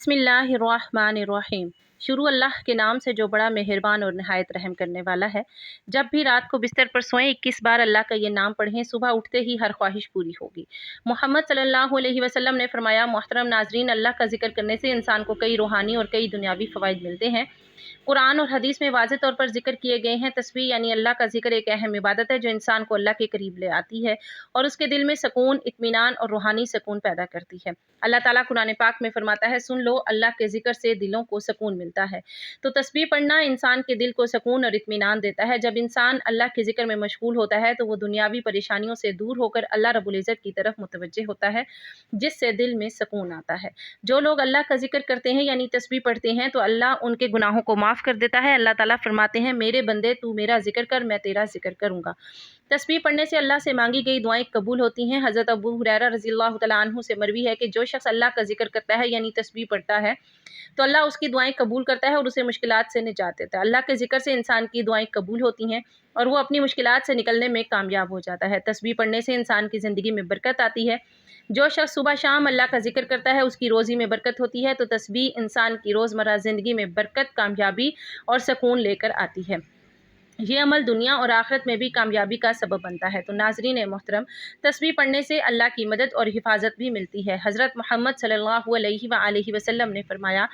बिस्मिल्लाहिर्रहमानिर्रहीम। शुरू अल्लाह के नाम से जो बड़ा मेहरबान और नहायत रहम करने वाला है। जब भी रात को बिस्तर पर सोएं 21 बार अल्लाह का ये नाम पढ़ें, सुबह उठते ही हर ख्वाहिश पूरी होगी। मोहम्मद सल्लल्लाहु अलैहि वसल्लम ने फरमाया, मोहतरम नाजरीन, अल्लाह का जिक्र करने से इंसान को कई रूहानी और कई दुनियावी फ़वाइद मिलते हैं। कुरान और हदीस में वाज़ेह तौर पर जिक्र किए गए हैं। तस्बीह यानी अल्लाह का जिक्र एक अहम इबादत है जो इंसान को अल्लाह के करीब ले आती है और उसके दिल में सुकून, इत्मीनान और रूहानी सुकून पैदा करती है। अल्लाह ताला कुरान पाक में फरमाता है, सुन लो, अल्लाह के जिक्र से दिलों को सुकून मिलता है। तो तस्बीह पढ़ना इंसान के दिल को सुकून और इत्मीनान देता है। जब इंसान अल्लाह के जिक्र में मशगूल होता है तो वो दुनियावी परेशानियों से दूर होकर अल्लाह रब्बुल इज़्ज़त की तरफ मुतवज्जे होता है, जिससे दिल में सुकून आता है। जो लोग अल्लाह का जिक्र करते हैं यानी तस्बीह पढ़ते हैं तो अल्लाह उनके गुनाहों को माफ़ कर देता है। अल्लाह ताला फरमाते हैं, मेरे बंदे तू मेरा जिक्र कर, मैं तेरा जिक्र करूँगा। तस्बीह पढ़ने से अल्लाह से मांगी गई दुआएं कबूल होती हैं। हज़रत अबू हुरैरा रज़ियल्लाहु तआला अन्हु से मरवी है कि जो शख्स अल्लाह का जिक्र करता है यानी तस्बीह पढ़ता है तो अल्लाह उसकी दुआएं कबूल करता है और उसे मुश्किलात से निजात देता है। अल्लाह के जिक्र से इंसान की दुआएं कबूल होती हैं और वो अपनी मुश्किलात से निकलने में कामयाब हो जाता है। तस्बीह पढ़ने से इंसान की ज़िंदगी में बरकत आती है। जो शख्स सुबह शाम अल्लाह का जिक्र करता है उसकी रोज़ी में बरकत होती है। तो तस्बीह इंसान की रोज़मर्रा ज़िंदगी में बरकत, कामयाबी और सुकून लेकर आती है। ये अमल दुनिया और आखिरत में भी कामयाबी का सबब बनता है। तो नाज़रीन मोहतरम, तस्बीह पढ़ने से अल्लाह की मदद और हिफाजत भी मिलती है। हज़रत मोहम्मद सल्लल्लाहु अलैहि वसल्लम ने फरमाया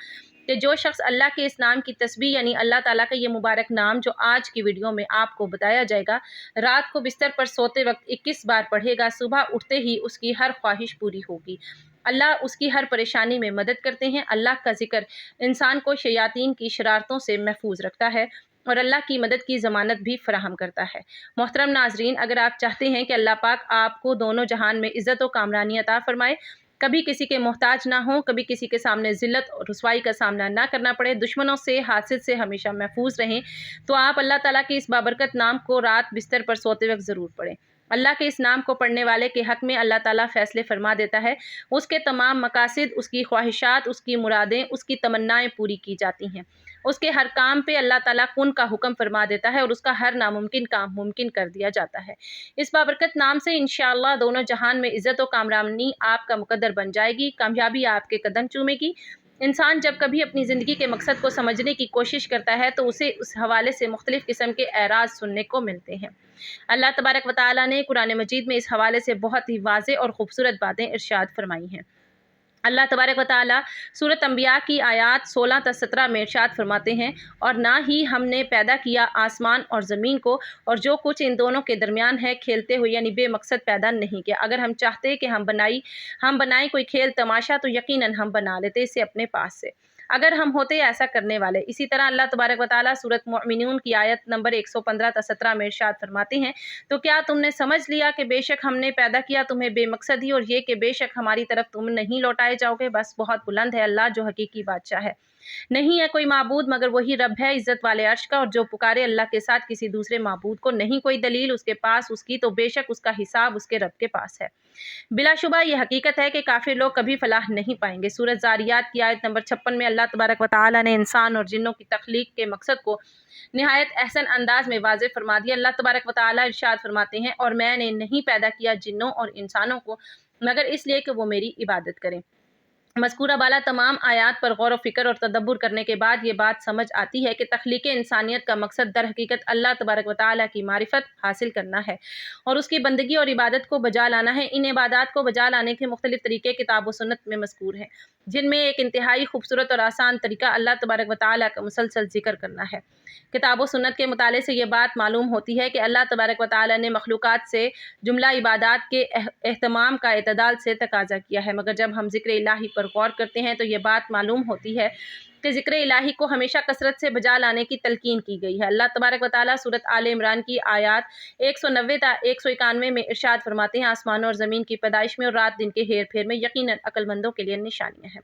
कि जो शख्स अल्लाह के इस नाम की तस्बीह यानी अल्लाह ताला का ये मुबारक नाम जो आज की वीडियो में आपको बताया जाएगा, रात को बिस्तर पर सोते वक्त 21 बार पढ़ेगा, सुबह उठते ही उसकी हर ख्वाहिश पूरी होगी। अल्लाह उसकी हर परेशानी में मदद करते हैं। अल्लाह का जिक्र इंसान को शयातीन की शरारतों से महफूज रखता है और अल्लाह की मदद की ज़मानत भी फ़राहम करता है। मोहतरम नाज़रीन, अगर आप चाहते हैं कि अल्लाह पाक आपको दोनों जहान में इज़्ज़त और कामरानी अता फ़रमाए, कभी किसी के मोहताज ना हो, कभी किसी के सामने ज़िल्लत और रुसवाई का सामना ना करना पड़े, दुश्मनों से, हासिद से हमेशा महफूज रहें, तो आप अल्लाह ताला के इस बाबरकत नाम को रात बिस्तर पर सोते वक्त ज़रूर पढ़ें। अल्लाह के इस नाम को पढ़ने वाले के हक़ में अल्लाह ताला फ़ैसले फ़रमा देता है। उसके तमाम मकासिद, उसकी ख्वाहिशात, उसकी मुरादें, उसकी तमन्नाएँ पूरी की जाती हैं। उसके हर काम पे अल्लाह ताला कुन का हुक्म फरमा देता है और उसका हर नामुमकिन काम मुमकिन कर दिया जाता है। इस बाबरकत नाम से इंशाअल्लाह दोनों जहान में इज़्ज़त और कामरानी आपका मुकद्दर बन जाएगी, कामयाबी आपके कदम चूमेगी। इंसान जब कभी अपनी ज़िंदगी के मकसद को समझने की कोशिश करता है तो उसे उस हवाले से मुख्तलिफ़ किस्म के एराज़ सुनने को मिलते हैं। अल्लाह तबारक व तआला ने कुरान मजीद में इस हवाले से बहुत ही वाज़ेह और ख़ूबसूरत बातें इरशाद फरमाई हैं। अल्लाह तबारक व तआला सूरत अंबिया की आयत 16 ta 17 में इरशाद फरमाते हैं, और ना ही हमने पैदा किया आसमान और ज़मीन को और जो कुछ इन दोनों के दरमियान है खेलते हुए, यानी बेमकसद पैदा नहीं किया। अगर हम चाहते कि हम बनाएं कोई खेल तमाशा तो यकीनन हम बना लेते इसे अपने पास से, अगर हम होते ऐसा करने वाले। इसी तरह अल्लाह तबारक व तआला सूरत मुमिनून की आयत नंबर 115 ta 17 में इरशाद फरमाते हैं, तो क्या तुमने समझ लिया कि बेशक हमने पैदा किया तुम्हें बेमकसद ही, और ये कि बेशक हमारी तरफ तुम नहीं लौटाए जाओगे। बस बहुत बुलंद है अल्लाह जो हकीकी बादशाह है। नहीं है कोई माबूद मगर वही रब है इज़्ज़त वाले अर्श का, और जो पुकारे अल्लाह के साथ किसी दूसरे माबूद को, नहीं कोई दलील उसके पास उसकी, तो बेशक उसका हिसाब उसके रब के पास है। बिलाशुबा ये हकीकत है कि काफ़िर लोग कभी फलाह नहीं पाएंगे। सूरत ज़ारियात की आयत नंबर 56 में अल्लाह तबारक व तआला ने इंसान और जिन्नों की तख्लीक के मकसद को निहायत अहसन अंदाज में वाज़ेह फरमा दिया। अल्लाह तबारक व तआला इरशाद फरमाते हैं, और मैंने नहीं पैदा किया जिन्नों और इंसानों को मगर इसलिए कि वो मेरी इबादत करें। मज़कूरा बाला तमाम आयात पर गौर व फ़िक्र और तदब्बुर करने के बाद ये बात समझ आती है कि तख्लीक़ इंसानियत का मकसद दर हकीकत अल्लाह तबारक व तआला की मारिफत हासिल करना है और उसकी बंदगी और इबादत को बजा लाना है। इन इबादत को बजा लाने के मुख्तलिफ़ तरीक़े किताब व सुन्नत में मज़कूर हैं, जिनमें एक इंतहाई खूबसूरत और आसान तरीका अल्लाह तबारक व तआला का मुसलसल ज़िक्र करना है। किताब व सुन्नत के मुताले से ये बात मालूम होती है कि अल्लाह तबारक व तआला ने मखलूक़ात से जुमला इबादत के एहतमाम का एतदाल से तकाज़ा किया है, मगर जब हम ज़िक्र इलाही पर गौर करते हैं तो ये बात मालूम होती है कि ज़िक्र इलाही को हमेशा कसरत से बजा लाने की तलकीन की गई है। अल्लाह तबारक व तआला सूरत आले इमरान की आयत 190 ta 191 में इरशाद फरमाते हैं, आसमानों और ज़मीन की पैदाइश में और रात दिन के हेर फेर में यकीनन अक्लमंदों के लिए निशानियाँ हैं।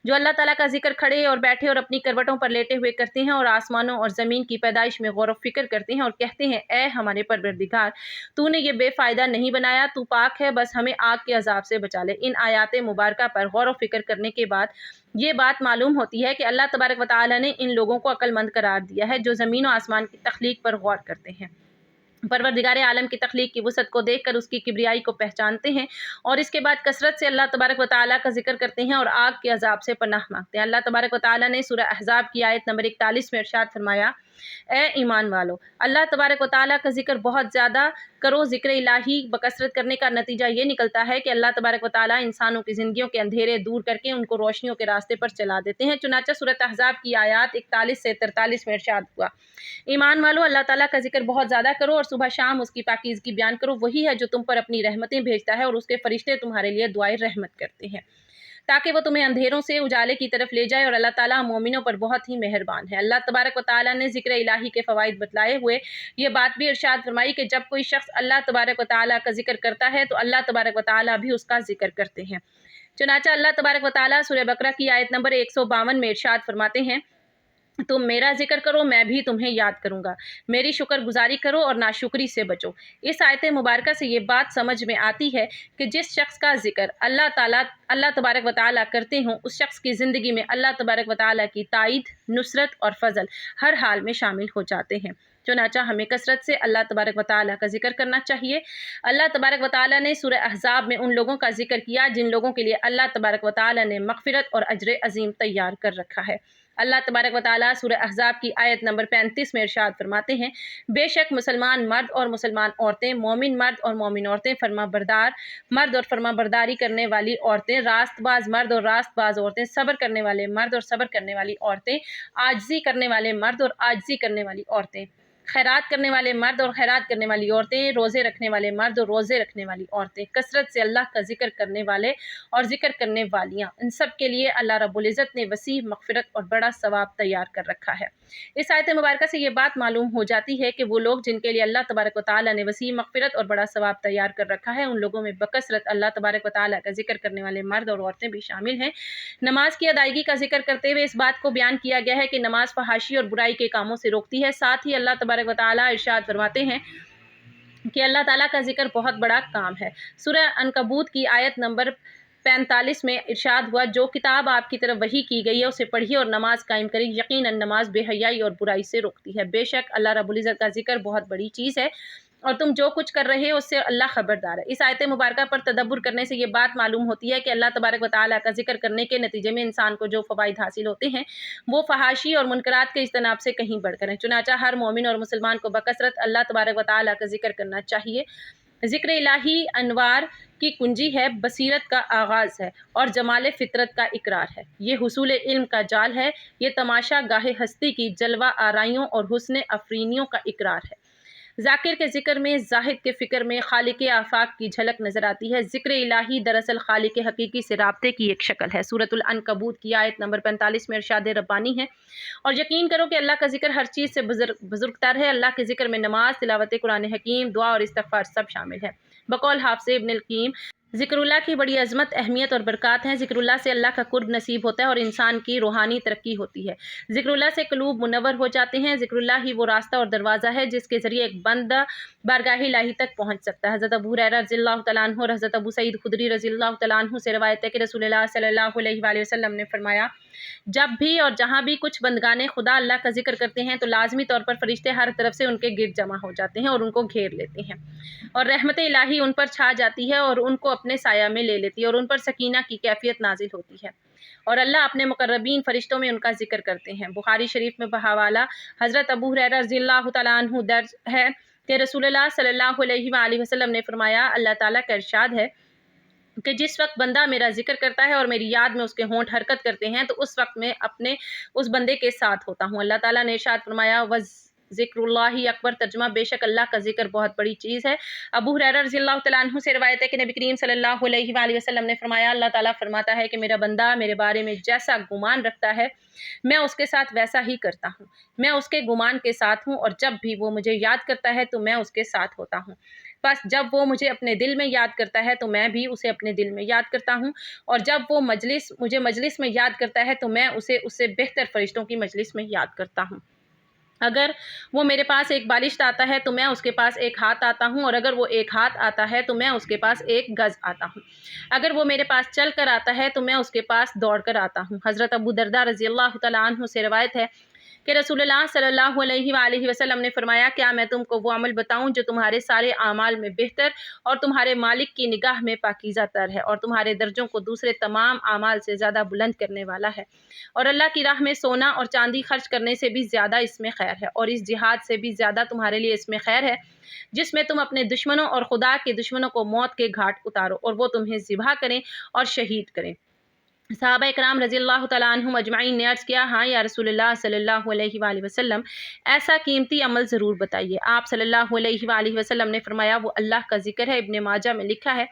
जो अल्लाह ताला का जिक्र खड़े और बैठे और अपनी करवटों पर लेटे हुए करते हैं और आसमानों और ज़मीन की पैदाइश में गौर व फिक्र करते हैं और कहते हैं, ए हमारे परवरदिगार, तूने ये बेफ़ायदा नहीं बनाया, तू पाक है, बस हमें आग के अजाब से बचा ले। इन आयात मुबारका पर गौर व फिक्र करने के बाद ये बात मालूम होती है कि अल्लाह तबारक व तआला ने इन लोगों को अक्लमंद करार दिया है जो ज़मीन और आसमान की तख्लीक पर गौर करते हैं। परवरदिगार आलम की तख्लीक की वसअत को देखकर उसकी किब्रियाई को पहचानते हैं और इसके बाद कसरत से अल्लाह तबारक व तआला का जिक्र करते हैं और आग के अजाब से पनाह मांगते हैं। अल्लाह तबारक व तआला ने सूरह अहज़ाब की आयत नंबर 41 में इरशाद फरमाया, ए ईमान वालो, अल्लाह तबारक व तआला का जिक्र बहुत ज़्यादा करो। ज़िक्र इलाही बकसरत करने का नतीजा ये निकलता है कि अल्लाह तबारक व तआला इंसानों की ज़िंदगियों के अंधेरे दूर करके उनको रोशनियों के रास्ते पर चला देते हैं। चुनांचे सूरह अहज़ाब की आयत 41 से 43 में इरशाद हुआ, ईमान वालो, अल्लाह ताला का जिक्र बहुत ज़्यादा करो और सुबह शाम उसकी पाकीज़गी बयान करो। वही है जो तुम पर अपनी रहमतें भेजता है और उसके फरिश्ते तुम्हारे लिए दुआए रहमत करते हैं ताकि वो तुम्हें अंधेरों से उजाले की तरफ ले जाए, और अल्लाह ताला मोमिनों पर बहुत ही मेहरबान है। अल्लाह तबारक व तआला ने ज़िक्र इलाही के फ़वाइद बतलाए हुए ये बात भी इरशाद फरमाई कि जब कोई शख्स अल्लाह तबारक व तआला का जिक्र करता है तो अल्लाह तबारक व तआला भी उसका जिक्र करते हैं। चुनांचे अल्लाह तबारक व तआला सूरह बकरा की आयत नंबर 152 में इरशाद फरमाते हैं, तुम मेरा जिक्र करो, मैं भी तुम्हें याद करूंगा, मेरी शुक्रगुजारी करो और नाशुक्री से बचो। इस आयत मुबारका से ये बात समझ में आती है कि जिस शख्स का जिक्र अल्लाह तबारक व तआला करते हों, उस शख्स की ज़िंदगी में अल्लाह तबारक व तआला की ताईद, नुसरत और फजल हर हाल में शामिल हो जाते हैं। चुनांचे हमें कसरत से अल्लाह तबारक व तआला का जिक्र करना चाहिए। अल्लाह तबारक व तआला ने सूरह अहज़ाब में उन लोगों का जिक्र किया जिन लोगों के लिए अल्लाह तबारक व तआला ने मग़फ़िरत और अज्र अज़ीम तैयार कर रखा है। अल्लाह तबारक व तआला सूरह अहज़ाब की आयत नंबर 35 में इरशाद फरमाते हैं, बेशक मुसलमान मर्द और मुसलमान औरतें, मोमिन मर्द और मोमिन औरतें, फर्माबरदार मर्द और फर्माबरदारी करने वाली औरतें, रास्तबाज मर्द और रास्तबाज औरतें, सब्र करने वाले मर्द और सब्र करने वाली औरतें, आजिज़ी करने वाले मर्द और आजिज़ी करने वाली औरतें, खैरात करने वाले मर्द और खैरात करने वाली औरतें, रोज़े रखने वाले मर्द और रोज़े रखने वाली औरतें, कसरत से अल्लाह का जिक्र करने वाले और जिक्र करने वालियाँ, इन सब के लिए अल्लाह रब्बुल इज़्ज़त ने वसी मग़फ़िरत और बड़ा सवाब तैयार कर रखा है। इस आयत मुबारका से ये बात मालूम हो जाती है कि वो लोग जिनके लिए अल्लाह तबारक व तआला ने वसी मग़फ़िरत और बड़ा सवाब तैयार कर रखा है, उन लोगों में बकसरत अल्लाह तबारक व तआला का जिक्र करने वाले मर्द और औरतें भी शामिल हैं। नमाज की अदायगी का जिक्र करते हुए इस बात को बयान किया गया है कि नमाज फहाशी और बुराई के कामों से रोकती है। साथ ही अल्लाह तबारक व तआला इरशाद फरमाते हैं कि अल्लाह ताला का जिक्र बहुत बड़ा काम है। सूरह अनकबूत की आयत नंबर 45 में इरशाद हुआ, जो किताब आपकी तरफ वही की गई है उसे पढ़िए और नमाज कायम करिए, यकीनन नमाज बेहयाई और बुराई से रोकती है। बेशक अल्लाह रब्बुल इज़्ज़त का जिक्र बहुत बड़ी चीज़ है और तुम जो कुछ कर रहे हो उससे अल्लाह खबरदार है। इस आयत मुबारका पर तदब्बुर करने से ये बात मालूम होती है कि अल्लाह तबारक व तआला का जिक्र करने के नतीजे में इंसान को जो फ़वाइद हासिल होते हैं वो फहाशी और मुनकरात के इज्तनाब से कहीं बढ़कर हैं। चुनांचे हर मोमिन और मुसलमान को बकसरत अल्लाह तबारक व तआला का जिक्र करना चाहिए। ज़िक्र इलाही अनवार की कुंजी है, बसीरत का आगाज़ है और जमाल फ़ितरत का इकरार है। ये हुसूल इल्म का जाल है, ये तमाशा गाहे हस्ती की जलवा आराइयों और हुस्न अफ़रीनियों का इकरार है। ज़ाकिर के ज़िक्र में, ज़ाहिद के फ़िक्र में खालिक आफ़ाक़ की झलक नज़र आती है। ज़िक्र इलाही दरअसल खालिक हकीकी से राब्ते की एक शक्ल है। सूरतुल अनकबूत की आयत नंबर 45 में इरशाद रब्बानी है, और यकीन करो कि अल्लाह का ज़िक्र हर चीज़ से बुज़ुर्गतर है। अल्लाह के ज़िक्र में नमाज, तिलावत कुरान हकीम, दुआ और इस्तिग़फ़ार सब शामिल है। बक़ौल हाफ़िज़ इब्नुल क़य्यिम, ज़िक्रुल्लाह की बड़ी अज़मत, अहमियत और बरक़ात हैं। ज़िक्रुल्लाह से अल्लाह का क़ुर्ब नसीब होता है और इंसान की रूहानी तरक्की होती है। ज़िक्रुल्लाह से क़ुलूब मुनव्वर हो जाते हैं। ज़िक्रुल्लाह ही वो रास्ता और दरवाज़ा है जिसके ज़रिए एक बंदा बारगाह इलाही तक पहुँच सकता है। हज़रत अबू हुरैरा रज़ियल्लाहु तआला अन्हु और हज़रत अबू सईद खुदरी रज़ियल्लाहु तआला अन्हु से रवायत है कि रसूलुल्लाह सल्लल्लाहु अलैहि वसल्लम ने फरमाया, जब भी और जहाँ भी कुछ बंदगाने खुदा अल्लाह का जिक्र करते हैं तो लाजमी तौर पर फरिश्ते हर तरफ से उनके गिर्द जमा हो जाते हैं और उनको घेर लेते हैं और रहमत इलाही उन पर छा जाती है और उनको अपने साया में ले लेती है और उन पर सकीना की कैफियत नाजिल होती है और अल्लाह अपने मुकर्रबीन फरिश्तों में उनका जिक्र करते हैं। बुखारी शरीफ में बहवाला हज़रत अबू हुरैरा रज़ियल्लाहु तआला अन्हु दर्ज है कि रसूलुल्लाह सल्लल्लाहु अलैहि वसल्लम ने फरमाया, अल्लाह ताला का इरशाद है कि जिस वक्त बंदा मेरा जिक्र करता है और मेरी याद में उसके होंठ हरकत करते हैं तो उस वक्त मैं अपने उस बंदे के साथ होता हूँ। अल्लाह ताला ने इरशाद फरमाया, व ज़िक्रुल्लाहि अकबर, तर्जुमा बेशक अल्लाह का जिक्र बहुत बड़ी चीज़ है। अबू हुरैरा रज़ियल्लाहु तआला अन्हु से रिवायत है कि नबी करीम सल्लल्लाहु अलैहि वसल्लम ने फरमाया, अल्लाह ताला फरमाता है कि मेरा बंदा मेरे बारे में जैसा गुमान रखता है मैं उसके साथ वैसा ही करता हूँ। मैं उसके गुमान के साथ हूँ और जब भी वो मुझे याद करता है तो मैं उसके साथ होता हूँ। बस जब वो मुझे अपने दिल में याद करता है तो मैं भी उसे अपने दिल में याद करता हूँ और जब वो मुझे मजलिस में याद करता है तो मैं उसे उससे बेहतर फरिश्तों की मजलिस में याद करता हूँ। अगर वो मेरे पास एक बालिश आता है तो मैं उसके पास एक हाथ आता हूँ और अगर वो एक हाथ आता है तो मैं उसके पास एक गज़ आता हूँ। अगर वो मेरे पास चल कर आता है तो मैं उसके पास दौड़ कर आता हूँ। हज़रत अबू दरदा रज़ियल्लाहु तआला अन्हु से रिवायत है کہ रसूलुल्लाह सल्लल्लाहु अलैहि वसल्लम ने फरमाया, क्या मैं तुमको वो अमल बताऊं जो तुम्हारे सारे आमाल में बेहतर और तुम्हारे मालिक की निगाह में पाकीज़ा तर है और तुम्हारे दर्जों को दूसरे तमाम आमाल से ज़्यादा बुलंद करने वाला है। और अल्लाह की राह में सोना और चांदी खर्च करने से भी ज़्यादा इसमें खैर है और इस जिहाद से भी ज़्यादा तुम्हारे लिए इसमें खैर है जिसमें तुम अपने दुश्मनों और खुदा के दुश्मनों को मौत के घाट उतारो और वो तुम्हें ज़िबा करें और शहीद करें। सहाबा इकराम रज़ी अल्लाह तआला अन्हुम अजमाइन ने अर्ज़ किया, हाँ या रसूलुल्लाह सल्लल्लाहु अलैहि वसल्लम, ऐसा कीमती अमल ज़रूर बताइए। आप सल्लल्लाहु अलैहि वसल्लम ने फरमाया, वो अल्लाह का ज़िक्र है। इब्न माजा में लिखा है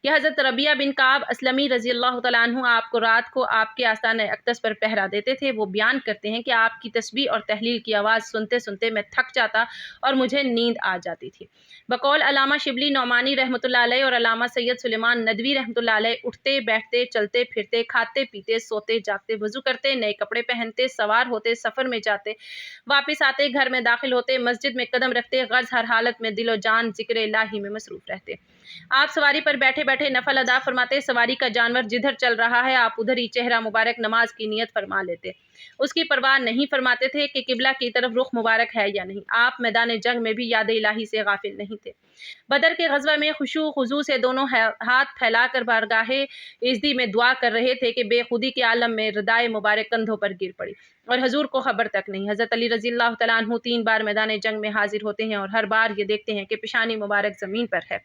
कि हज़रत रबिया बिन काब असलमी रज़ी अल्लाह तआला अन्हु आपको रात को आपके आस्ताने अक़दस पर पहरा देते थे। वो बयान करते हैं कि आपकी तस्बीह और तहलील की आवाज़ सुनते सुनते मैं थक जाता और मुझे नींद आ जाती थी। बकौल अलामा शिबली नौमानी रहमतुल्लाह अलैह और अलामा सैयद सुलेमान नदवी रहमतुल्लाह अलैह उठते बैठते चलते फिरते खाते पीते सोते जागते वज़ू करते नए कपड़े पहनते सवार होते सफ़र में जाते वापस आते घर में दाखिल होते मस्जिद में कदम रखते गर्ज़ हर हालत में दिलो जान ज़िक्र इलाही में मसरूफ़ रहते। आप सवारी पर बैठे बैठे नफल अदा फरमाते। सवारी का जानवर जिधर चल रहा है आप उधर ही चेहरा मुबारक नमाज की नियत फरमा लेते। उसकी परवाह नहीं फरमाते थे कि किबला की तरफ रुख मुबारक है या नहीं। आप मैदान जंग में भी याद इलाही से गाफिल नहीं थे। बदर के ग़ज़वा में खुशू खुजू से दोनों हाथ फैलाकर बारगाहे इज़्दी में दुआ कर रहे थे कि बेखुदी के आलम में रदाए मुबारक कंधों पर गिर पड़ी और हजूर को खबर तक नहीं। हज़रत अली रज़ी अल्लाह तआला अन्हु 3 बार मैदान जंग में हाजिर होते हैं और हर बार ये देखते हैं कि पेशानी मुबारक ज़मीन पर है।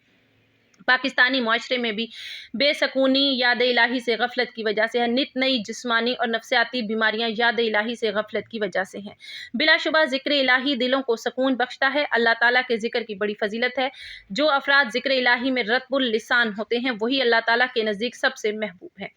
पाकिस्तानी माशरे में भी बेसकूनी याद इलाही से गफलत की वजह से है। नित नई जिस्मानी और नफ्सियाती बीमारियां याद इलाही से गफलत की वजह से हैं। बिलाशुबा ज़िक्र इलाही दिलों को सुकून बख्शता है। अल्लाह ताला के ज़िक्र की बड़ी फजीलत है। जो अफराद ज़िक्र इलाही में रत्बुल लिसान होते हैं वही अल्लाह ताला के नज़दीक सबसे महबूब है।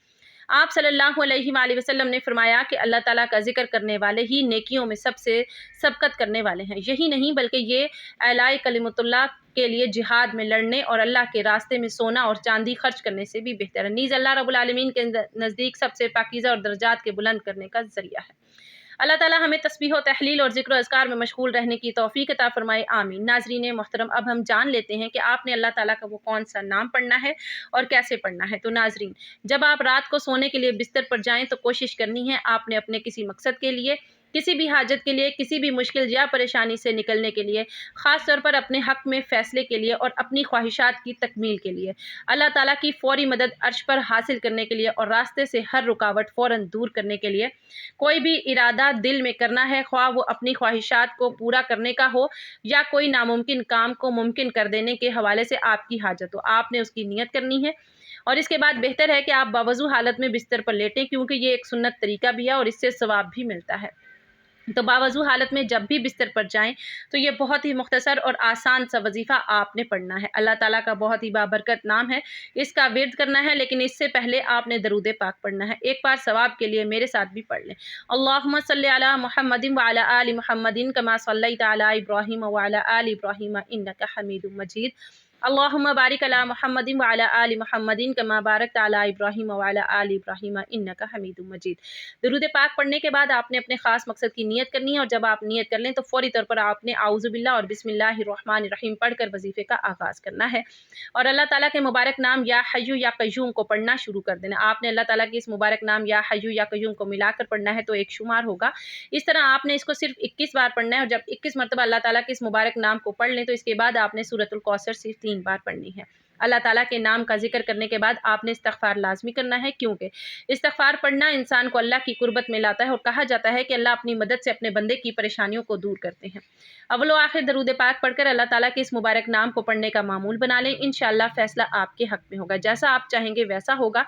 आप सल्लल्लाहु अलैहि वसल्लम ने फरमाया कि अल्लाह ताला का जिक्र करने वाले ही नेकियों में सबसे सबकत करने वाले हैं। यही नहीं बल्कि ये एलाए कलिमतुल्लाह के लिए जिहाद में लड़ने और अल्लाह के रास्ते में सोना और चांदी खर्च करने से भी बेहतर है। नीज़ अल्लाह रब्बुल आलमीन के नज़दीक सबसे पाकीज़ा और दर्जात के बुलंद करने का ज़रिया है। अल्लाह ताला हमें तस्बीह और तहलील और ज़िक्र अज़कार में मशगूल रहने की तौफ़ीक़ अता फ़रमाए, आमीन। नाज़रीन मोहतरम, अब हम जान लेते हैं कि आपने अल्लाह ताला का वो कौन सा नाम पढ़ना है और कैसे पढ़ना है। तो नाज़रीन, जब आप रात को सोने के लिए बिस्तर पर जाएँ तो कोशिश करनी है आपने अपने किसी मकसद के लिए, किसी भी हाजत के लिए, किसी भी मुश्किल या परेशानी से निकलने के लिए, ख़ास तौर पर अपने हक़ में फ़ैसले के लिए और अपनी ख्वाहिशात की तकमील के लिए, अल्लाह ताला की फ़ौरी मदद अर्श पर हासिल करने के लिए और रास्ते से हर रुकावट फ़ौरन दूर करने के लिए कोई भी इरादा दिल में करना है, ख्वाह वो अपनी ख्वाहिशात को पूरा करने का हो या कोई नामुमकिन काम को मुमकिन कर देने के हवाले से आपकी हाजत हो, आपने उसकी नियत करनी है। और इसके बाद बेहतर है कि आप बावज़ू हालत में बिस्तर पर लेटें, क्योंकि ये एक सुन्नत तरीका भी है और इससे सवाब भी मिलता है। तो बावज़ू हालत में जब भी बिस्तर पर जाएं तो ये बहुत ही मुख्तसर और आसान सा वजीफ़ा आपने पढ़ना है। अल्लाह ताला का बहुत ही बाबरकत नाम है, इसका विर्द करना है, लेकिन इससे पहले आपने दरूद पाक पढ़ना है। एक बार सवाब के लिए मेरे साथ भी पढ़ लें। अल्लाहुम्मा सल्लि अला मुहम्मदिन व अला आलि मुहम्मदिन कमा सल्लैता अला इब्राहीम व अला आलि इब्राहीम इन्नका हमीदुम मजीद। अल्लाहुम्मा बारिक अला मुहम्मदिन व अला आलि मुहम्मदिन कमा बारकता अला इब्राहीम व अला आलि इब्राहीम इन्नका हमीदुम मजीद। दरूद पाक पढ़ने के बाद आपने अपने ख़ास मकसद की नियत करनी है और जब आप नियत कर लें तो फ़ौरी तौर पर आपने आऊज़ु बिल्लाह और बिस्मिल्लाहिर्रहमानिर्रहीम पढ़कर वजीफ़े का आगाज़ करना है और अल्लाह ताला के मुबारक नाम या हय्यु या क़य्यूम को पढ़ना शुरू कर देना। आपने अल्लाह ताला के इस मुबारक नाम या हय्यु या क़य्यूम को मिलाकर पढ़ना है तो एक शुमार होगा। इस तरह आपने इसको सिर्फ 21 बार पढ़ना है और जब 21 मरतबा अल्लाह ताला के इस मुबारक नाम को पढ़ लें तो इसके बाद आपने सूरतुल कौसर सिर्फ 3 बार पढ़नी है। अल्लाह ताला के नाम का जिक्र करने के बाद आपने इस्तिग़फ़ार लाज़मी करना है, क्योंकि इस्तिग़फ़ार पढ़ना इंसान को अल्लाह की कुर्बत में लाता है और कहा जाता है कि अल्लाह अपनी मदद से अपने बंदे की परेशानियों को दूर करते हैं। अव्वल व आखिर दरूद पाक पढ़कर अल्लाह ताला के इस मुबारक नाम को पढ़ने का मामूल बना लें। इंशाअल्लाह फ़ैसला आपके हक़ में होगा, जैसा आप चाहेंगे वैसा होगा।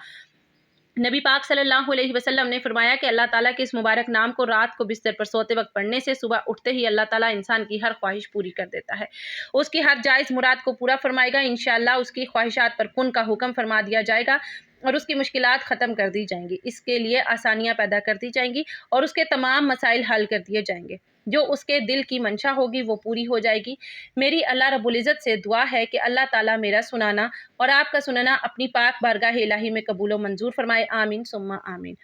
नबी पाक सल्लल्लाहु अलैहि वसल्लम ने फरमाया कि अल्लाह ताला के इस मुबारक नाम को रात को बिस्तर पर सोते वक्त पढ़ने से सुबह उठते ही अल्लाह ताला इंसान की हर ख्वाहिश पूरी कर देता है, उसकी हर जायज़ मुराद को पूरा फरमाएगा। इंशाअल्लाह उसकी ख्वाहिशात पर कुन का हुक्म फरमा दिया जाएगा और उसकी मुश्किलात ख़त्म कर दी जाएंगी, इसके लिए आसानियाँ पैदा कर दी जाएंगी और उसके तमाम मसाइल हल कर दिए जाएंगे। जो उसके दिल की मंशा होगी वो पूरी हो जाएगी। मेरी अल्लाह रब्बुल इज़्ज़त से दुआ है कि अल्लाह ताला मेरा सुनाना और आपका सुनाना अपनी पाक बारगाह इलाही में कबूल व मंजूर फरमाए, आमीन सुम्मा आमीन।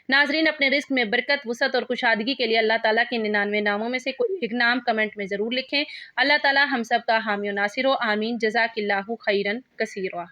नाज़रीन, अपने रिज़्क़ में बरकत, वसअत और कुशादगी के लिए अल्लाह ताला के 99 नामों में से कोई एक नाम कमेंट में ज़रूर लिखें। अल्लाह ताला हम सब का हामी और नासिर हो, आमीन। जज़ाकिल्लाहु खैरन कसीरा।